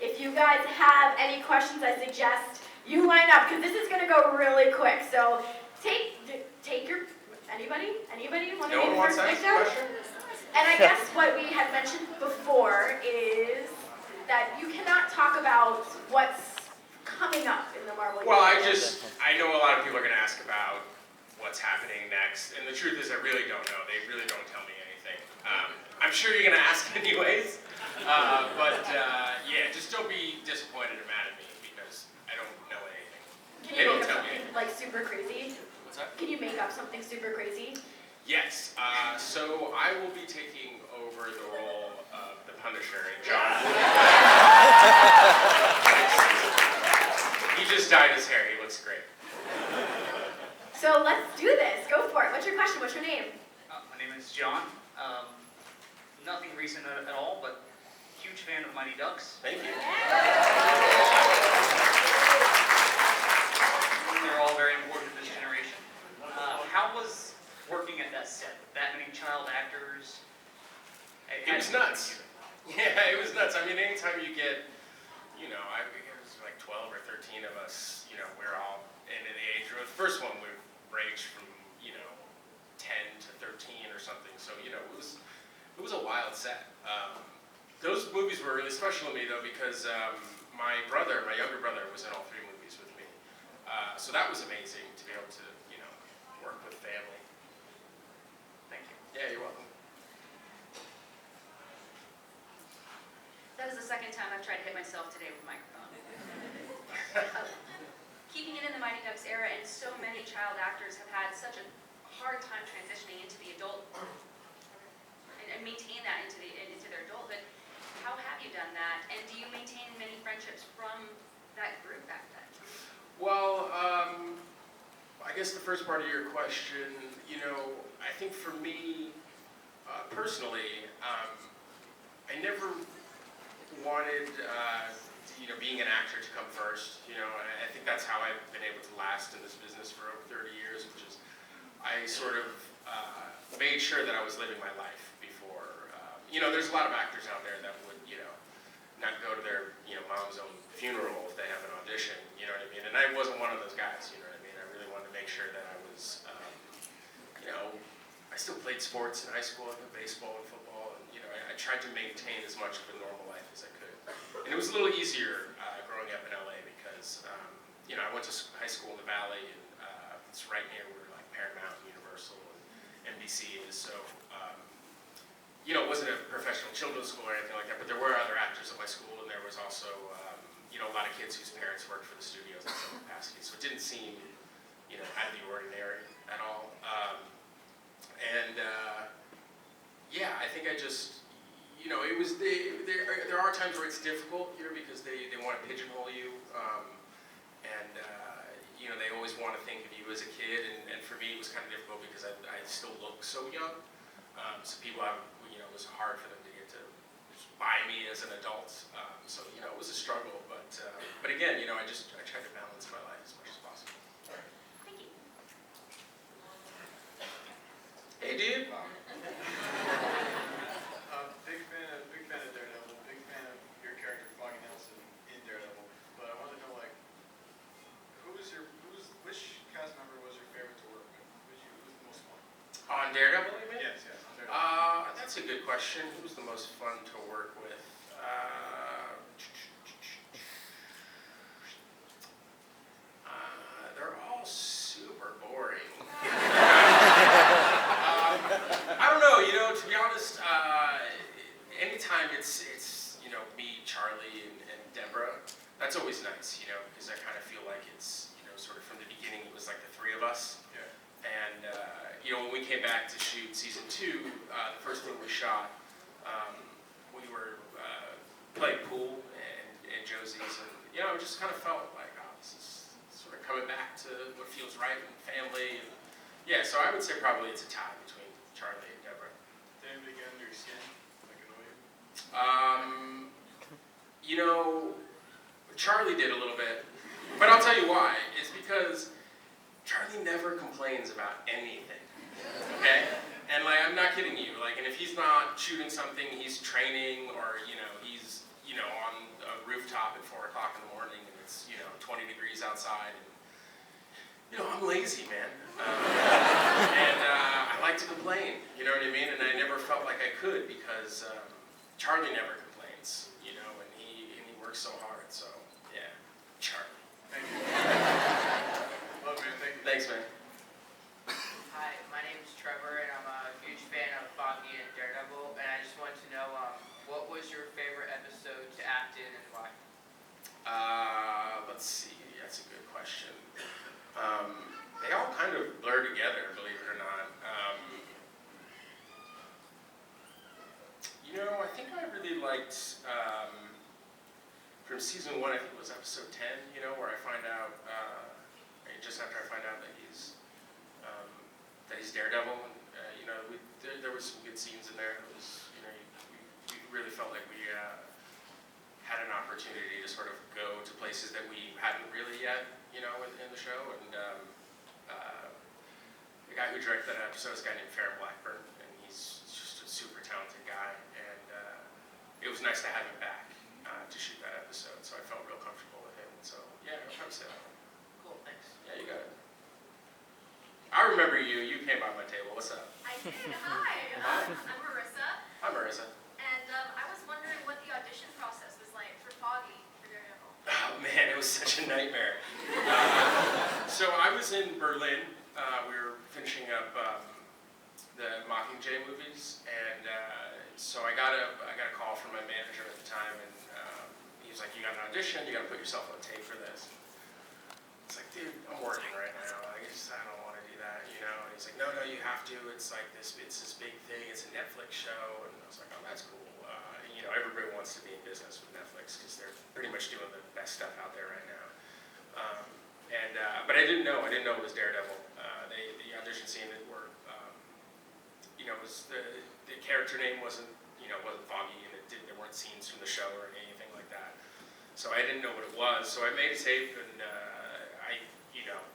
If you guys have any questions, I suggest you line up, because this is going to go really quick. So take your, anybody want to be the first victim? And I guess what we had mentioned before is that you cannot talk about what's coming up in the Marvel universe. I know a lot of people are going to ask about what's happening next, and the truth is I really don't know. They really don't tell me anything. I'm sure you're going to ask anyways, but yeah, just don't be disappointed or mad at me because I don't know anything. Can you make up something like super crazy? What's that? Can you make up something super crazy? Yes, so I will be taking over the role of the Punisher in John. He just dyed his hair, he looks great. So let's do this, go for it. What's your question, what's your name? My name is John. Nothing recent at all, but huge fan of Mighty Ducks. Thank you. They're all very important to this generation. How was working at that set with that many child actors? It was nuts. Yeah, it was nuts. I mean, anytime you get, it was like 12 or 13 of us, we're all in the age group. The first one we ranged from, 10 to 13 or something. So, it was a wild set. Those movies were really special to me though because my younger brother was in all 3 movies with me. So that was amazing to be able to, work with family. Thank you. Yeah, you're welcome. That is the second time I've tried to hit myself today with a microphone. Keeping it in the Mighty Ducks era, and so many child actors have had such a hard time transitioning into the adult and maintain that into their adulthood. How have you done that? And do you maintain many friendships from that group back then? Well, I guess the first part of your question, I think for me, personally, I never wanted, being an actor to come first, and I think that's how I've been able to last in this business for over 30 years, which is I sort of made sure that I was living my life before. There's a lot of actors out there that would, not go to their, mom's own funeral if they have an audition, you know what I mean? And I wasn't one of those guys, you know what I mean? I really wanted to make sure that I was, I still played sports in high school, I played baseball and football, and, I tried to maintain as much of a normal life as I could. And it was a little easier growing up in LA because, I went to high school in the Valley, and it's right near where like Paramount, Universal, and NBC is, so, it wasn't a professional children's school or anything like that, but there were other actors at my school, and there was also, a lot of kids whose parents worked for the studios in some capacity, so it didn't seem, out of the ordinary at all. Yeah, I think I just, it was, there are times where it's difficult, because they want to pigeonhole you, they always want to think of you as a kid, and for me it was kind of difficult because I still look so young, so people have, it was hard for them to get to buy me as an adult, so it was a struggle, but again, I tried to balance my life as much as possible. Thank you. Hey dude. Big fan of Daredevil, big fan of your character Foggy in Daredevil, but I want to know which cast member was your favorite to work with? Who was the most fun? On Daredevil, you mean? Yes, on Daredevil. That's a good question. Who was the most fun to work with? They're all super boring. I don't know, to be honest, anytime it's me, Charlie, and Deborah, that's always nice, because I kind of feel like it's, sort of from the beginning, it was like the 3 of us. Yeah. And, when we came back to shoot season 2, the first thing we shot, we were playing pool and Josie's, and, it just kind of felt like, this is sort of coming back to what feels right and family. And, yeah, so I would say probably it's a tie between Charlie and Deborah. Did anybody get under your skin? Like annoy you? Charlie did a little bit, but I'll tell you why. It's because Charlie never complains about anything, okay? And I'm not kidding you, and if he's not shooting something, he's training, or, he's, on a outside. And, I'm lazy, man. And I like to complain, you know what I mean? And I never felt like I could because Charlie never complains, and he works so hard. So, yeah, Charlie. Thank you. Love, man. Thank you. Thanks, man. Hi, my name is Trevor, and I'm a huge fan of Foggy and Daredevil, and I just wanted to know, what was your favorite episode to act in and why? Let's see, that's a good question. They all kind of blur together, believe it or not. I think I really liked, from season 1, I think it was episode 10, where I find out, just after I find out that he's Daredevil, and, there was some good scenes in there. It was, we really felt like we had an opportunity to sort of go to places that we hadn't really yet, in the show. And the guy who directed that episode is a guy named Farrah Blackburn, and he's just a super talented guy. And it was nice to have him back to shoot that episode, so I felt real comfortable with him. So yeah, I'll probably say that one. Cool, thanks. Yeah, you got it. I remember you. You came by my table. What's up? I did. Hi. Hi. I'm Marissa, Hi, Marissa. and I was wondering what the audition process was like for Foggy for Daredevil. Oh man, it was such a nightmare. So I was in Berlin. We were finishing up the Mockingjay movies, and so I got a call from my manager at the time, and he was like, "You got an audition. You got to put yourself on tape for this." It's like, dude, I'm working right now. I don't want to do that, And he's like, no, you have to. It's like this. It's this big thing. It's a Netflix show, and I was like, oh, that's cool. Everybody wants to be in business with Netflix because they're pretty much doing the best stuff out there right now. But I didn't know. I didn't know it was Daredevil. The audition scene that were, was the character name wasn't Foggy, and there weren't scenes from the show or anything like that. So I didn't know what it was. So I made a tape, and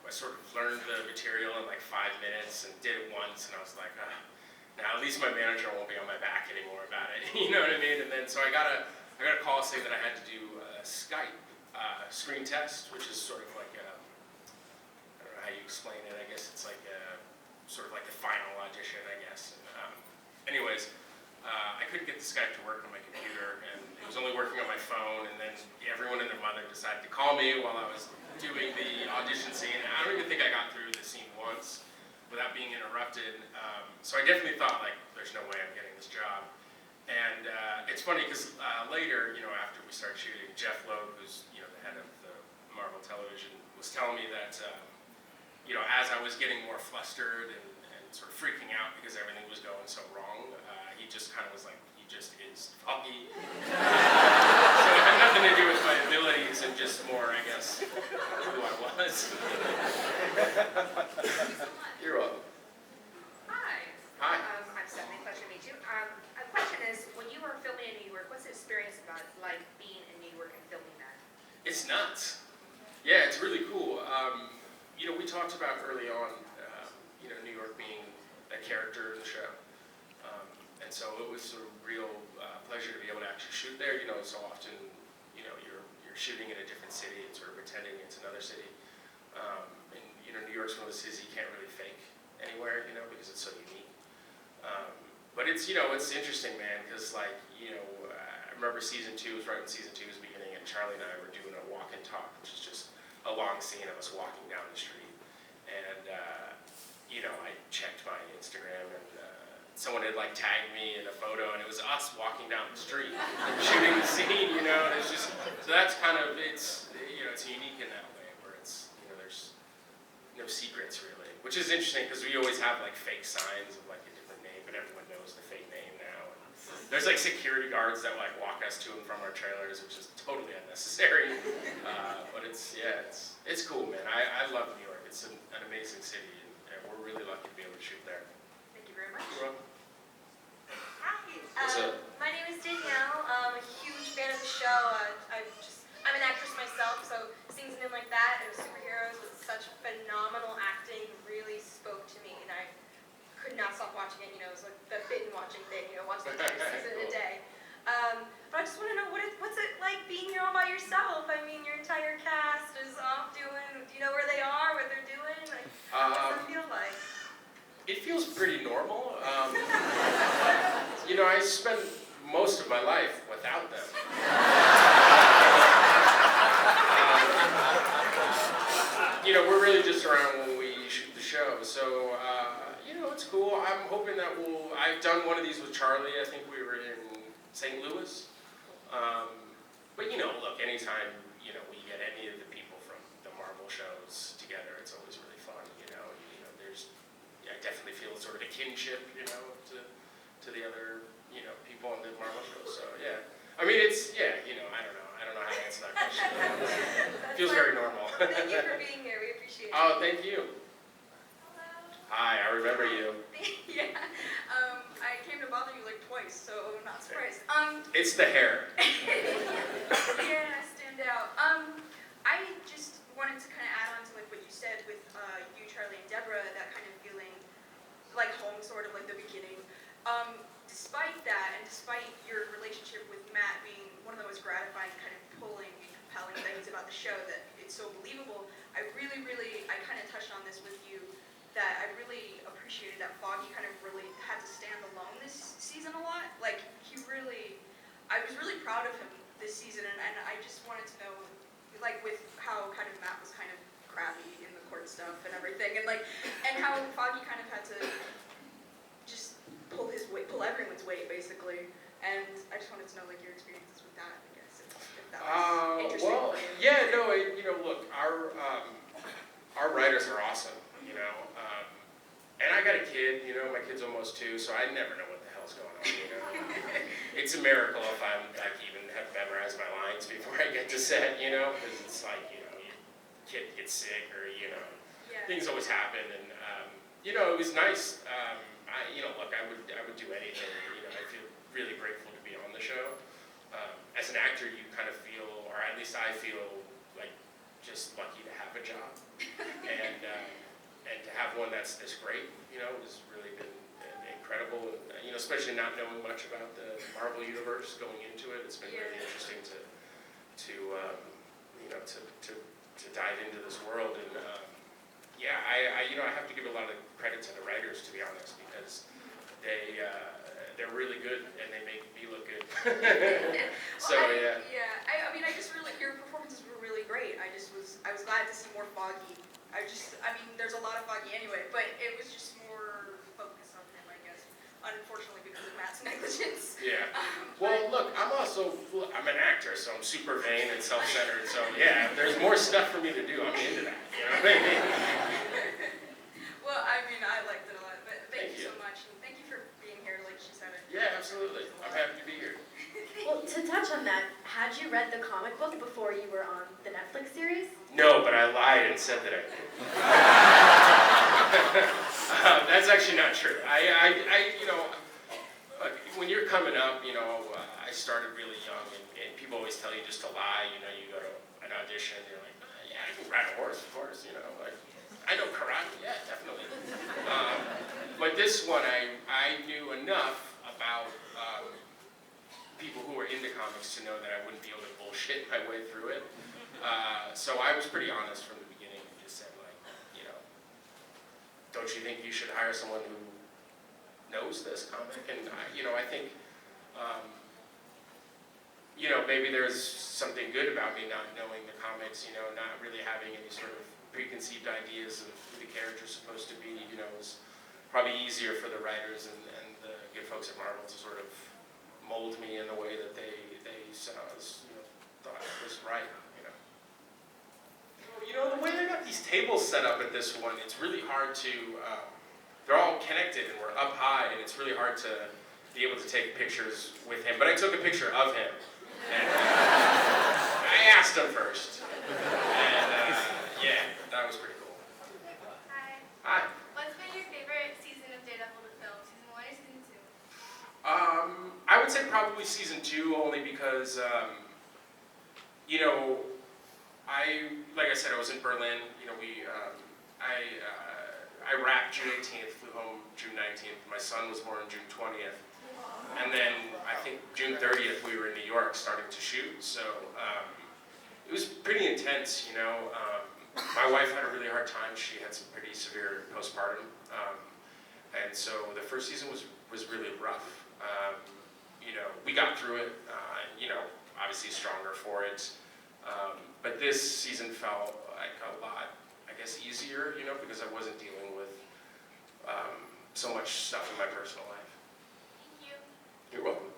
I sort of learned the material in like 5 minutes and did it once, and I was like, now at least my manager won't be on my back anymore about it. You know what I mean? And then so I got a call saying that I had to do a Skype screen test, which is sort of like I don't know how you explain it. I guess it's like sort of like the final audition, I guess. And, anyways, I couldn't get the Skype to work on my computer, and it was only working on my phone. And then everyone and their mother decided to call me while I was doing the audition scene. I don't even think I got through the scene once without being interrupted. So I definitely thought, like, there's no way I'm getting this job. And it's funny because later, after we started shooting, Jeff Loeb, who's, the head of the Marvel Television, was telling me that, as I was getting more flustered and sort of freaking out because everything was going so wrong, he just kind of was like, he just is Foggy. So it had nothing to do with my abilities and just more, I guess, who I was. You're welcome. Hi. Hi. I'm Stephanie. Pleasure to meet you. A question is, when you were filming in New York, what's the experience about like being in New York and filming that? It's nuts. Yeah, it's really cool. We talked about early on, New York being a character in the show. And so it was a real pleasure to be able to actually shoot there. So often, you're shooting in a different city and sort of pretending it's another city. And, New York's one of the cities you can't really fake anywhere, because it's so unique. But it's, it's interesting, man, because I remember season 2 was right when season 2 was beginning, and Charlie and I were doing a walk and talk, which is just a long scene of us walking down the street. And, I checked my Instagram, and someone had tagged me in a photo, and it was us walking down the street, shooting the scene, and it's just, so that's kind of, it's unique in that way, where it's, there's no secrets really, which is interesting because we always have fake signs of a different name, but everyone knows the fake name now. And there's security guards that walk us to and from our trailers, which is totally unnecessary. But it's cool, man. I love New York. It's an amazing city, and we're really lucky to be able to shoot there. Thank you very much. You're welcome. Hi. What's up? My name is Danielle. I'm a huge fan of the show. I'm an actress myself, so seeing something like that and superheroes with such phenomenal acting really spoke to me, and I could not stop watching it. It was like the binge watching thing. Watch the entire season in a day. But I just want to know what's it like being here all by yourself? I mean, your entire cast is off doing It feels pretty normal. You know, I spend most of my life without them. You know, we're really just around when we shoot the show, so, you know, it's cool. I'm hoping that I've done one of these with Charlie. I think we were in St. Louis. But, you know, look, anytime, you know, we get any of the people from the Marvel shows together, it's always really fun, you know, I definitely feel sort of a kinship, you know, to the other, you know, people on the Marvel shows, so, yeah. I mean, you know, I don't know how to answer that question. It feels very normal. Thank you for being here. We appreciate it. Oh, thank you. Hello. Hi, I remember you. Yeah. I came to bother you like twice, so I'm not surprised. It's the hair. Yeah, stand out. I just wanted to kind of add on to like what you said with you, Charlie, and Deborah, that kind of feeling like home, sort of like the beginning. Despite that, and despite your relationship with Matt being one of the most gratifying, kind of pulling and compelling things about the show, that it's so believable, I kind of touched on this with you, that I really appreciated that Foggy kind of really had to stand alone this season a lot. Like, I was really proud of him this season, and I just wanted to know, like, with how kind of Matt was kind of crappy in the court stuff and everything, and how Foggy kind of had to just pull everyone's weight, basically. And I just wanted to know, like, your experiences with that, I guess, if that was interesting. Well, yeah, no, you know, look, our writers are awesome, you know, and I got a kid, you know, my kid's almost 2, so I never know what the hell's going on, you know. It's a miracle if I even have memorized my lines before I get to set, you know, because it's like, you know, your kid gets sick or, you know, things always happen, and, you know, it was nice. You know, look, I would do anything, you know, I feel really grateful to be on the show. As an actor, you kind of feel, or at least I feel, like, just lucky to have a job, and to have one that's this great, you know, has really been incredible, and, you know, especially not knowing much about the Marvel Universe going into it, it's been really interesting to you know, to dive into this world, and, yeah, you know, I have to give a lot of credit to the writers, to be honest, because they're really good and they make me look good. So yeah. Yeah, I mean, I just really, your performances were really great. I was glad to see more Foggy. I mean, there's a lot of Foggy anyway, but it was just more focus on him, I guess. Unfortunately, because of Matt's negligence. Yeah. Well, look, I'm an actor, so I'm super vain and self-centered. So yeah, if there's more stuff for me to do, I'm into that. You know what I mean? Well, I mean, I liked it a lot, but thank you so much, and thank you for being here, like she said. Yeah, absolutely. I'm happy to be here. Well, to touch on that, had you read the comic book before you were on the Netflix series? No, but I lied and said that I did. That's actually not true. You know, when you're coming up, you know, I started really young, and people always tell you just to lie. You know, you go to an audition, you're like, yeah, I can ride a horse, of course, you know. Like, I know karate, yeah, definitely. But this one, I knew enough about people who were into comics to know that I wouldn't be able to bullshit my way through it. So I was pretty honest from the beginning and just said, like, you know, don't you think you should hire someone who knows this comic? And, you know, I think, you know, maybe there's something good about me not knowing the comics, you know, not really having any sort of preconceived ideas of who the character's supposed to be, you know, is probably easier for the writers and the good folks at Marvel to sort of mold me in the way that they thought was right, you know. You know, the way they got these tables set up at this one, it's really hard to, they're all connected and we're up high, and it's really hard to be able to take pictures with him. But I took a picture of him, and I asked him first. And yeah, that was pretty cool. Hi. Hi. What's been your favorite season of Daredevil to film? Season 1 or season 2? I would say probably season 2, only because, you know, like I said, I was in Berlin. You know, I wrapped June 18th, flew home June 19th. My son was born June 20th. And then I think June 30th we were in New York starting to shoot. So it was pretty intense, you know. My wife had a really hard time. She had some pretty severe postpartum. And so the first season was really rough. You know, we got through it, you know, obviously stronger for it. But this season felt like a lot, I guess, easier, you know, because I wasn't dealing with so much stuff in my personal life. Thank you. You're welcome.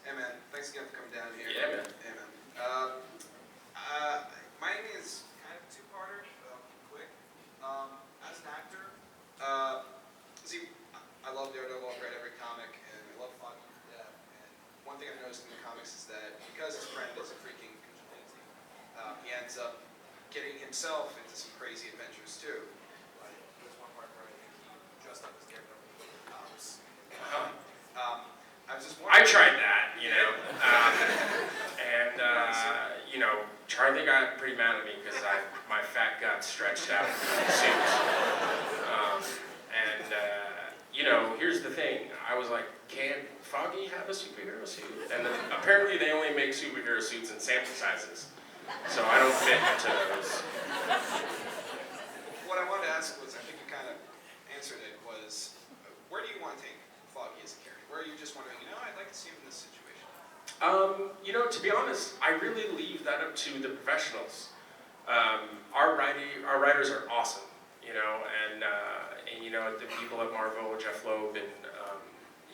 Hey man, thanks again for coming down here. Yeah, man. Hey man. My name is kind of a two-parter, but I'll keep it quick. As an actor, see, I love Daredevil, I've read every comic, and I love Foggy to death. And one thing I've noticed in the comics is that because his friend is a freaking vigilante, he ends up getting himself into some crazy adventures too. Like, there's one part where I think he dressed up as Daredevil with the cops. I was just wondering. I tried that, you know, you know, Charlie got pretty mad at me because my fat gut stretched out in the suit. You know, here's the thing. I was like, can Foggy have a superhero suit? And then apparently they only make superhero suits in sample sizes. So I don't fit into those. What I wanted to ask was, I think you kind of answered it, was where do you want to take Foggy as a character? Where are you just wondering, you know, I'd like to see him in this situation? You know, to be honest, I really leave that up to the professionals. Our writers are awesome, you know, and you know, the people at Marvel, Jeff Loeb, and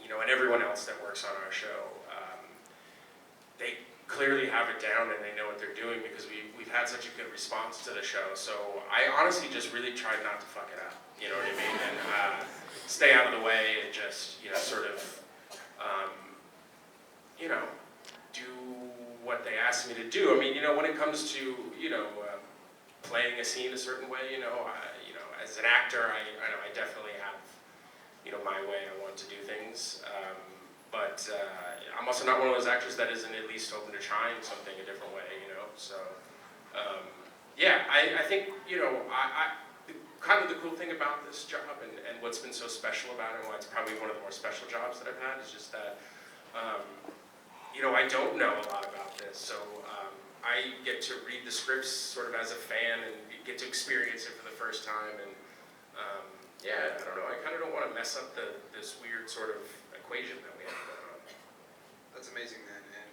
you know, and everyone else that works on our show, they clearly have it down and they know what they're doing because we've had such a good response to the show. So I honestly just really tried not to fuck it up, you know what I mean, and stay out of the way and just, you know, sort of, you know, do what they asked me to do. I mean, you know, when it comes to, you know, playing a scene a certain way, you know, as an actor, I definitely have, you know, my way I want to do things. But I'm also not one of those actors that isn't at least open to trying something a different way, you know. So, yeah, I think, you know, kind of the cool thing about this job and what's been so special about it, and why it's probably one of the more special jobs that I've had, is just that, you know, I don't know a lot about this. So I get to read the scripts sort of as a fan and get to experience it for the first time. And yeah, I don't know, I kind of don't want to mess up this weird sort of equation that we have going on. That's amazing, man. And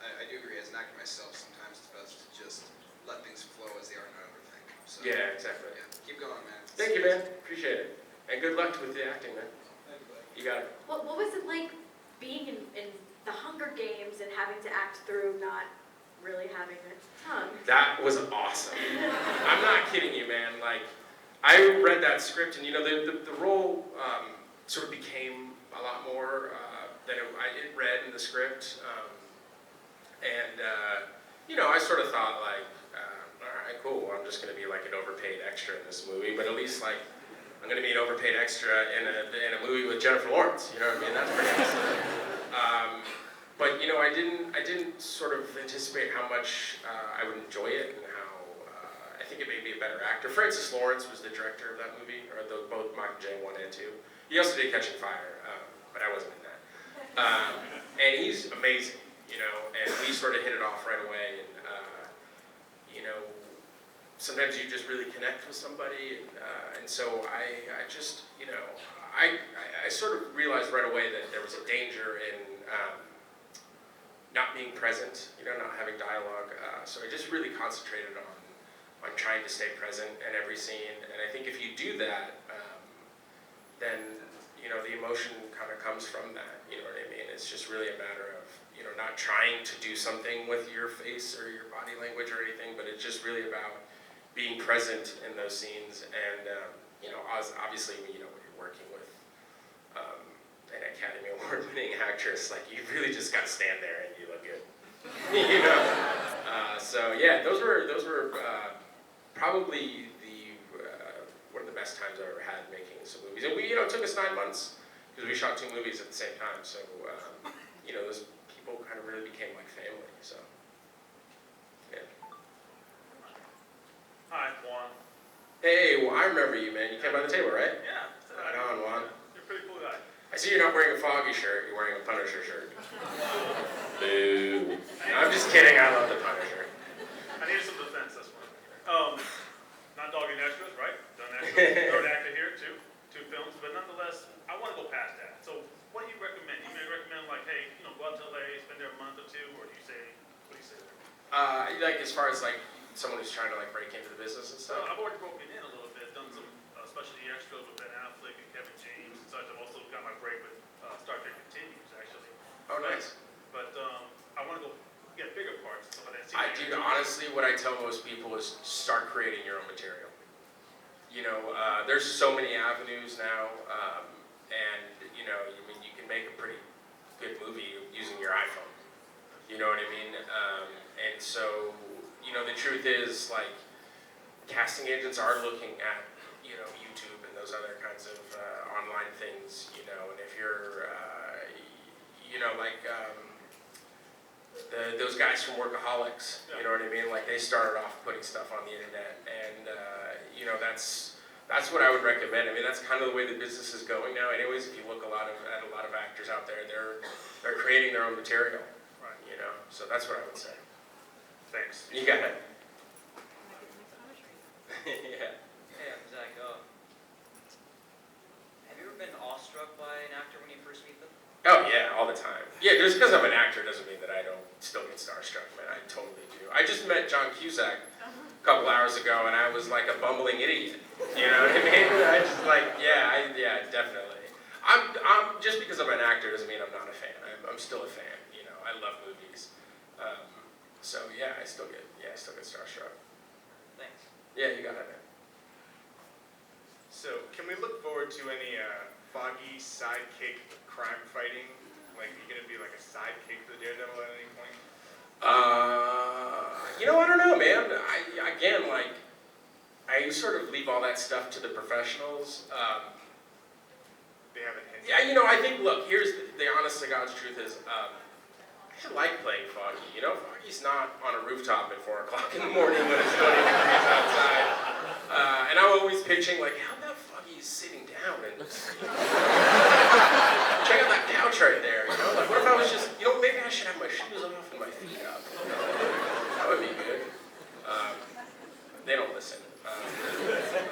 I do agree, as an actor myself, sometimes it's best to just let things flow as they are, not overthink. So, Yeah, exactly. yeah, keep going, man. Thank you, man. Appreciate it. And good luck with the acting, man. Thank you, buddy. You got it. What was it like being in the Hunger Games and having to act through not really having a tongue? That was awesome. I'm not kidding you, man. Like, I read that script, and you know, the role sort of became a lot more than it read in the script. You know, I sort of thought, like, all right, cool, I'm just going to be like an overpaid extra in this movie, but at least, like, I'm going to be an overpaid extra in a movie with Jennifer Lawrence. You know what I mean? That's pretty awesome. But you know, I didn't sort of anticipate how much I would enjoy it and how I think it made me a better actor. Francis Lawrence was the director of that movie, or both Michael J. 1 and 2. He also did Catching Fire, but I wasn't in that. And he's amazing, you know. And we sort of hit it off right away. And you know, sometimes you just really connect with somebody, and so I just, you know, I sort of realized right away that there was a danger in not being present, you know, not having dialogue. So I just really concentrated on trying to stay present in every scene. And I think if you do that, then, you know, the emotion kind of comes from that, you know what I mean? It's just really a matter of, you know, not trying to do something with your face or your body language or anything, but it's just really about being present in those scenes. And, you know, obviously, you know, when you're working with an Academy Award-winning actress, like, you really just got to stand there and you look good, you know? So, yeah, those were probably one of the best times I've ever had making some movies. And you know, it took us 9 months because we shot 2 movies at the same time. So, you know, those people kind of really became like family. So, yeah. Hi, Juan. Hey, well, I remember you, man. You came by the table, right? Yeah. Right on, Juan. You're a pretty cool guy. I see you're not wearing a Foggy shirt. You're wearing a Punisher shirt. Boo. I'm just kidding. I love the Punisher. I needed some defense this one. Not Foggy and Extras, right? Done extras, third actor here, two films, but nonetheless, I want to go past that. So what do you recommend? You may recommend like, hey, go out to LA, spend there a month or two, or do you say, what do you say there? Like as far as like someone who's trying to like break into the business and So stuff. I've already broken in a little bit, done some specialty extras with Ben Affleck and Kevin James and such. I've also got my break with Star Trek Continues, actually. Oh, nice. But I want to go get bigger parts and stuff like that. Dude, honestly, what I tell most people is start creating your own material. There's so many avenues now, and you can make a pretty good movie using your iPhone. You know what I mean? And so, the truth is, like, casting agents are looking at, YouTube and those other kinds of online things, and if you're, those guys from Workaholics, you know what I mean? Like, they started off putting stuff on the internet, and, that's what I would recommend. I mean, that's kind of the way the business is going now. Anyways, if you look at a lot of actors out there, they're creating their own material, Right. So that's what I would say. Thanks. You got it. Yeah. Hey, I'm Zach. Have you ever been awestruck by an actor when you first meet them? Oh yeah, all the time. Yeah, just because I'm an actor doesn't mean that I don't still get starstruck, man. I totally do. I just met John Cusack a couple hours ago, and I was like a bumbling idiot. You know what I mean? I just like, yeah, definitely. I'm just because I'm an actor doesn't mean I'm not a fan. I'm still a fan. I love movies. So yeah, I still get starstruck. Thanks. Yeah, you got it, man. So, can we look forward to any Foggy sidekick crime fighting? Like, are you going to be like a sidekick for the Daredevil at any point? I don't know, man. I sort of leave all that stuff to the professionals. They haven't hinted. Yeah, I think, look, here's the honest to God's truth is, I like playing Foggy. Foggy's not on a rooftop at 4 o'clock in the morning when it's 20 degrees outside. And I'm always pitching, like, how about Foggy's sitting down and check out that couch right there, Like, what if I was just, maybe I should have my shoes off and my feet up. That would be good. They don't listen.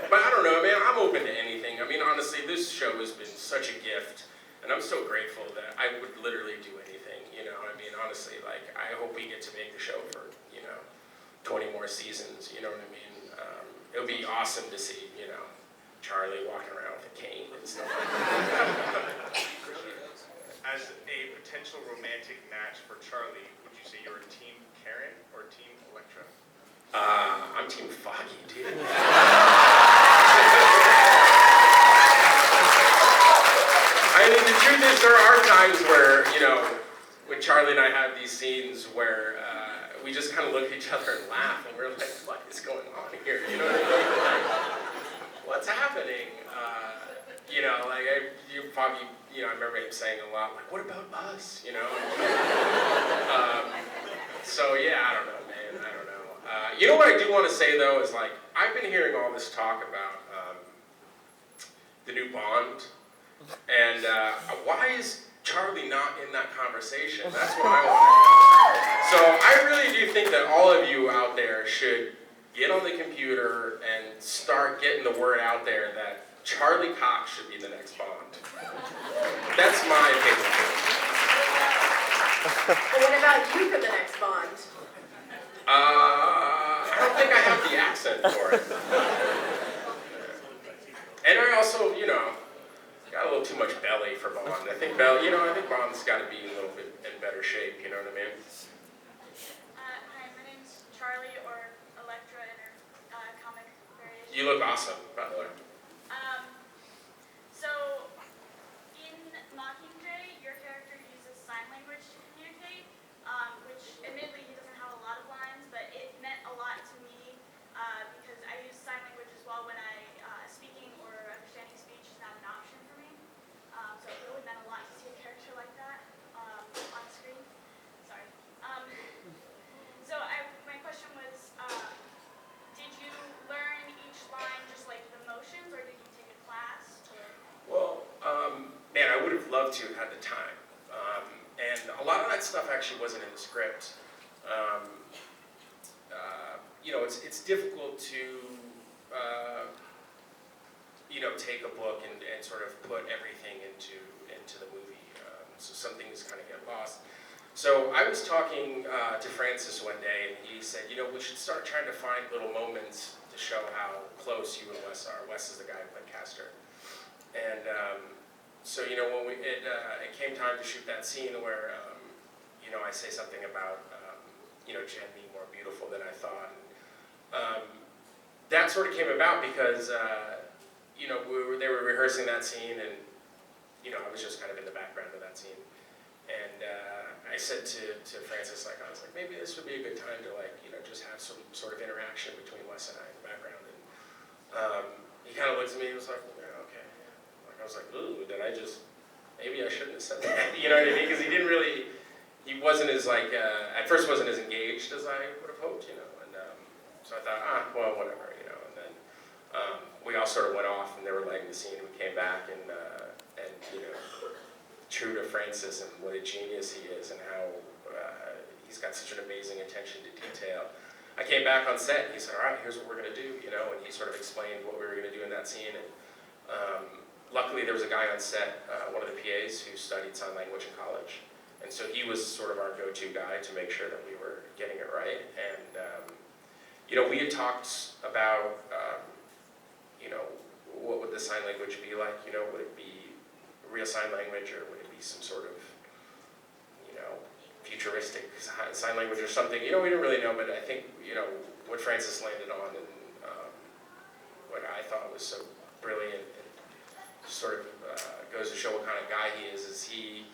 But I don't know, man, I'm open to anything. I mean, honestly, this show has been such a gift, and I'm so grateful that I would literally do anything, I mean, honestly, like, I hope we get to make the show for, 20 more seasons, you know what I mean? It would be awesome to see, Charlie walking around with a cane and stuff like that. As a potential romantic match for Charlie, would you say you're Team Karen or Team Electra? I'm Team Foggy, dude. I mean, the truth is, there are times where, when Charlie and I have these scenes where we just kind of look at each other and laugh, and we're like, what is going on here? You know what I mean? Like, what's happening? Foggy, I remember him saying a lot, like, what about us? So, yeah, I don't know, man. I don't know. What I do want to say, though, is, like, I've been hearing all this talk about the new Bond, and why is Charlie not in that conversation? That's what I want to know. So I really do think that all of you out there should get on the computer and start getting the word out there that Charlie Cox should be the next Bond. That's my opinion. Well, what about you for the next Bond? I don't think I have the accent for it. And I also, got a little too much belly for Bond. I think Bond's got to be a little bit in better shape, you know what I mean? Hi, my name's Charlie, or Electra in her comic variation. You look awesome, by the way. So, in Mockingjay, your character uses sign language to communicate, which admittedly he doesn't have a lot of lines, but it meant a lot to me because I use sign language as well when speaking or understanding speech is not an option for me. So it really meant a lot to see a character like that on screen. Sorry. My question was, did you learn each line just like the motions, or did you take a class? Well, man, I would have loved to have had the time. And a lot of that stuff actually wasn't in the script. It's difficult to take a book and sort of put everything into the movie. So some things kind of get lost. So I was talking to Francis one day, and he said, we should start trying to find little moments to show how close you and Wes are. Wes is the guy who played Castor. And so, when it came time to shoot that scene where, I say something about, Jen being more beautiful than I thought. That sort of came about because, they were rehearsing that scene, and, I was just kind of in the background of that scene. And I said to Francis, I was like, maybe this would be a good time to, just have some sort of interaction between Wes and I in the background. And he kind of looked at me and was like, yeah, okay. I was like, ooh, maybe I shouldn't have said that, you know what I mean? Because he wasn't as, at first wasn't as engaged as I would have hoped, And so I thought, well, whatever, And then we all sort of went off, and they were lighting the scene. We came back, and true to Francis and what a genius he is, and how he's got such an amazing attention to detail. I came back on set, and he said, all right, here's what we're going to do, and he sort of explained what we were going to do in that scene. And luckily, there was a guy on set, one of the PAs, who studied sign language in college. And so he was sort of our go-to guy to make sure that we were getting it right. And, we had talked about, what would the sign language be like? Would it be real sign language, or would it be some sort of, futuristic sign language or something? We didn't really know, but I think, what Francis landed on, and what I thought was so brilliant, and sort of goes to show what kind of guy he is he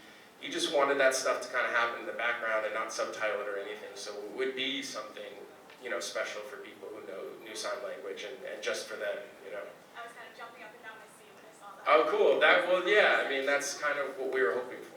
just wanted that stuff to kind of happen in the background and not subtitle it or anything. So it would be something, special for people who knew sign language, and just for them, I was kind of jumping up and down my seat when I saw that. Oh, cool. Yeah, I mean, that's kind of what we were hoping for.